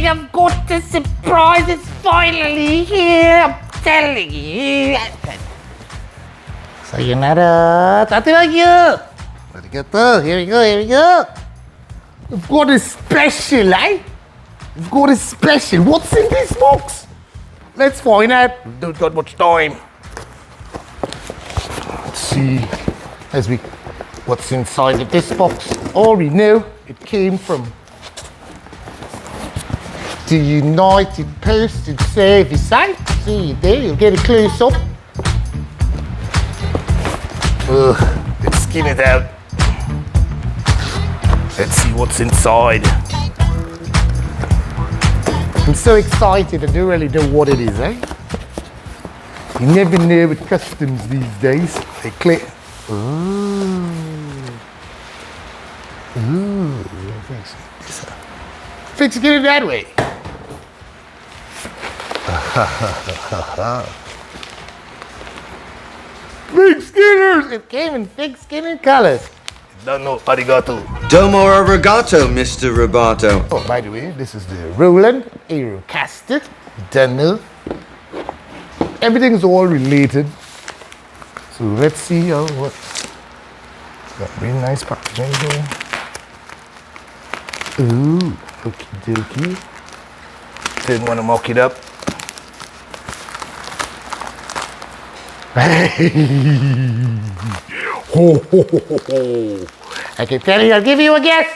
darling, I've got a surprise. It's finally here. I'm telling you. Sayonara. Tatawayo. Arigato. Here we go. We've got a special, eh? We've got a special. What's in this box? Let's find out. We don't got much time. Let's see. What's inside of this box? All we know, it came from the United Postal Service, eh? See there, you'll get a close up. Let's skin it out. Let's see what's inside. I'm so excited, I don't really know what it is, eh? You never know with customs these days. They click. Ooh, fix get it that way. Big Skinners! It came in big skinner colors. Don't know, arigato. Domo arigato, Mr. Roboto. Oh, by the way, this is the Roland Aerocaster. Don't know. Everything's all related. So let's see what. Got really nice packaging here. Ooh, okie dokie. Didn't want to muck it up. Ho, ho, ho, ho, ho. I can tell you, I'll give you a guess.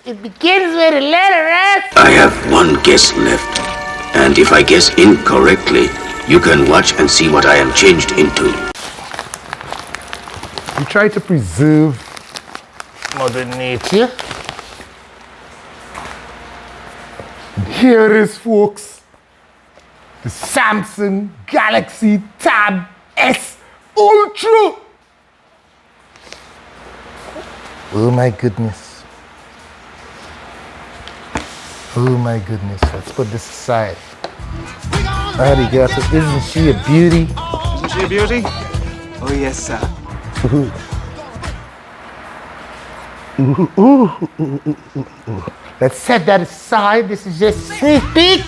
It begins with a letter S. I have one guess left. And if I guess incorrectly, you can watch and see what I am changed into. We try to preserve Mother Nature. And here it is, folks. The Samsung Galaxy Tab S Ultra. Oh my goodness. Oh my goodness. Let's put this aside. Arigato. Isn't she a beauty? Isn't she a beauty? Oh yes, sir. Ooh. Ooh. Let's set that aside. This is just sneak peek.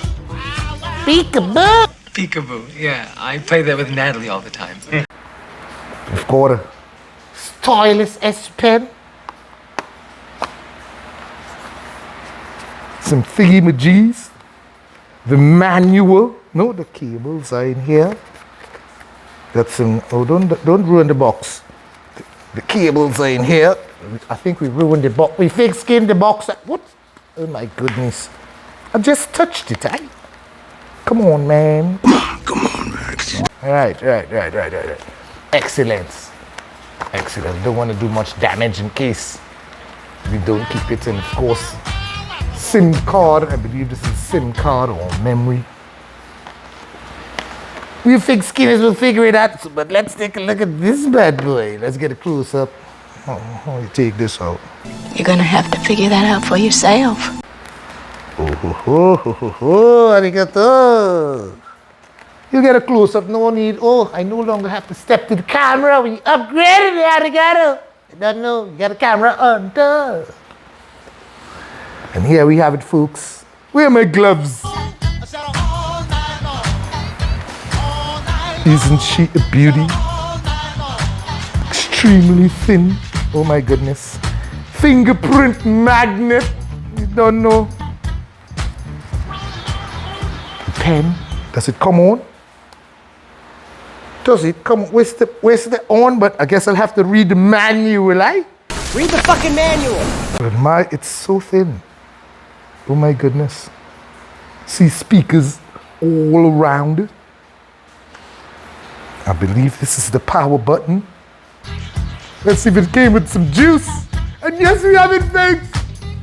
Peekaboo. Peekaboo. Yeah, I play that with Natalie all the time. We've got a stylus S Pen. Some thingy-majis. The manual. No, the cables are in here. Got some. Oh, don't ruin the box. The cables are in here. I think we ruined the box. We thick-skinned the box. What? Oh my goodness! I just touched it, eh? Come on, man. Come on, Max. Right. Excellent. Don't want to do much damage in case we don't keep it in, of course. SIM card. I believe this is SIM card or memory. We thick skinners will figure it out, but let's take a look at this bad boy. Let's get a close up. How you take this out? You're gonna have to figure that out for yourself. Arigato. You get a close up, no need. Oh, I no longer have to step to the camera. We upgraded it, arigato. I don't know, you got a camera on, duh. And here we have it, folks. Where are my gloves? Isn't she a beauty? Extremely thin. Oh my goodness. Fingerprint magnet. You don't know. The pen. Does it come on? Does it come? Where's the on? But I guess I'll have to read the manual, eh? Read the fucking manual. But it's so thin. Oh my goodness. See speakers all around it. I believe this is the power button. Let's see if it came with some juice. And yes, we have it, thanks.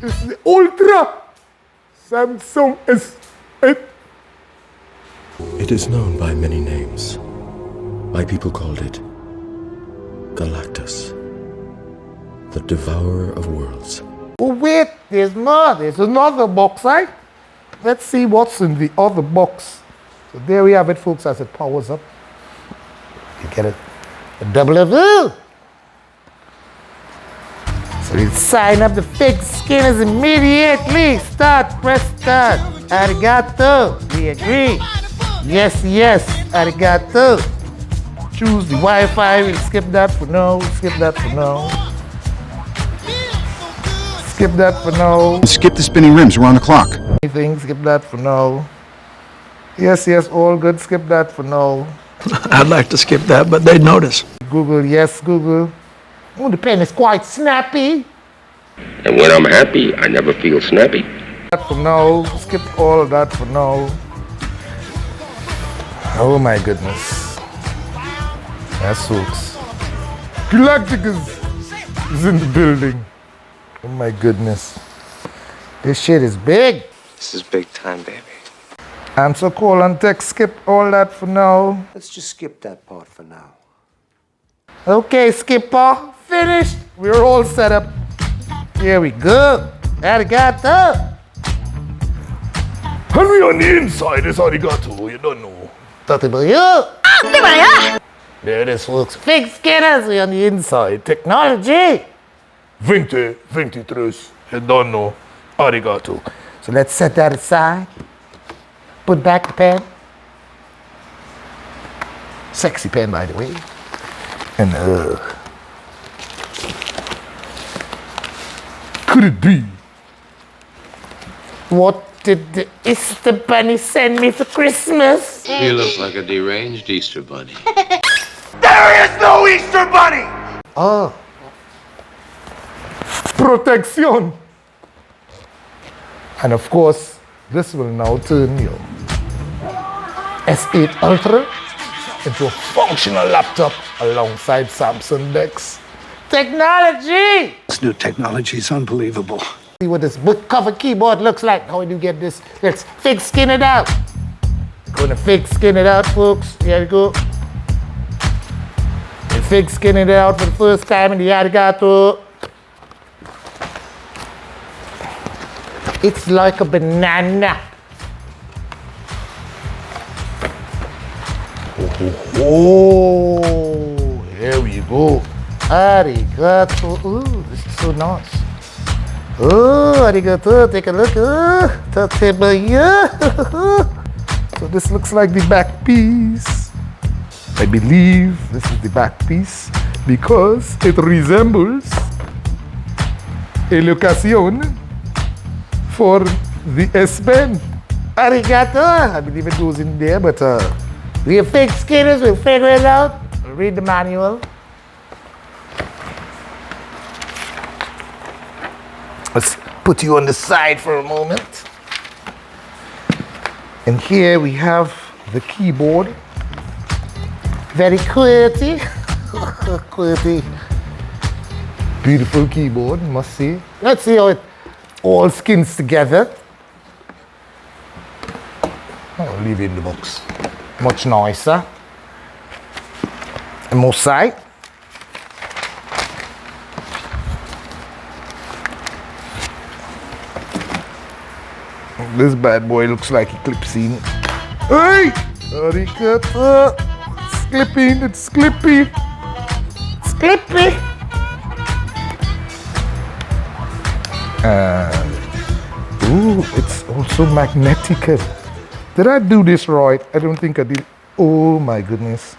This is the Ultra Samsung S8. It is known by many names. My people called it Galactus, the devourer of worlds. Oh wait, there's more. There's another box, right? Let's see what's in the other box. So there we have it, folks, as it powers up. You get it? A double of ooh. So you sign up the fake skinners immediately. Press start. Arigato. We agree. Yes, yes. Arigato. Choose the Wi-Fi. We'll skip that for now. Skip that for now. Skip that for now. Skip the spinning rims, we're on the clock. Anything, skip that for now. Yes, yes, all good. Skip that for now. I'd like to skip that, but they'd notice. Google, yes, Google. Oh, the pen is quite snappy. And when I'm happy, I never feel snappy. That for now. Skip all of that for now. Oh my goodness. That's folks. Galacticus is in the building. Oh my goodness. This shit is big. This is big time, baby. Answer call and text. Skip all that for now. Let's just skip that part for now. Okay, Skipper. Finished. We're all set up. Here we go. Arigato. And we on the inside is arigato, you don't know. There it is, folks. Fig skinners. We're on the inside. Technology. 23, you don't know. Arigato. So let's set that aside. Put back the pen. Sexy pen, by the way. And Could it be? what did the Easter Bunny send me for Christmas? You look like a deranged Easter bunny. Oh, Protection. and of course, this will now turn your S8 Ultra into a functional laptop alongside Samsung DeX. Technology! This new technology is unbelievable. See what this book cover keyboard looks like. How do you get this? Let's fig skin it out. Gonna fig skin it out, folks. Here we go. We fig skin it out for the first time in the Arigato. It's like a banana. Oh, here we go. Arigato. Ooh, this is so nice. Oh, arigato. Take a look. So this looks like the back piece. I believe this is the back piece because it resembles a location for the S Pen. Arigato. I believe it goes in there, but we are fake skinners. We'll figure it out. We'll read the manual. Let's put you on the side for a moment. And here we have the keyboard. Very QWERTY. QWERTY. Beautiful keyboard, must see. Let's see how it all skins together. I'll leave it in the box. Much nicer. And more side. This bad boy looks like a clips in. Hey! Arigato! It's clipping, it's clippy. It's clippy. Ooh, it's also magnetical. Did I do this right? I don't think I did. Oh my goodness.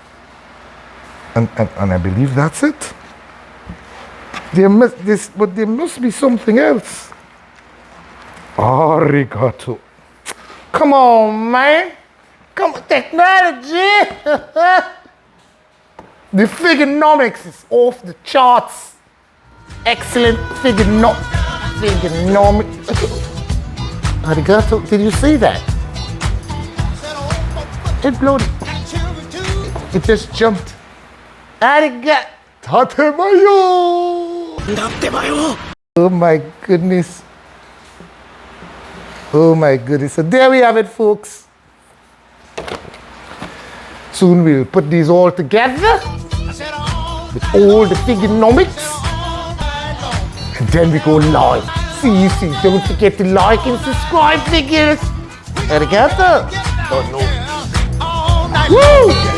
And I believe that's it. But there must be something else. Arigato. Come on, man. Come on, technology. The Figonomics is off the charts. Excellent Figonomics. Arigato. Did you see that? It blew. It just jumped. Arigato. Tatemayo. Oh my goodness. Oh my goodness. So there we have it, folks. Soon we'll put these all together with all the Figonomics. And then we go live. See. Don't forget to like and subscribe, figures. Arigato. Oh no. Woo!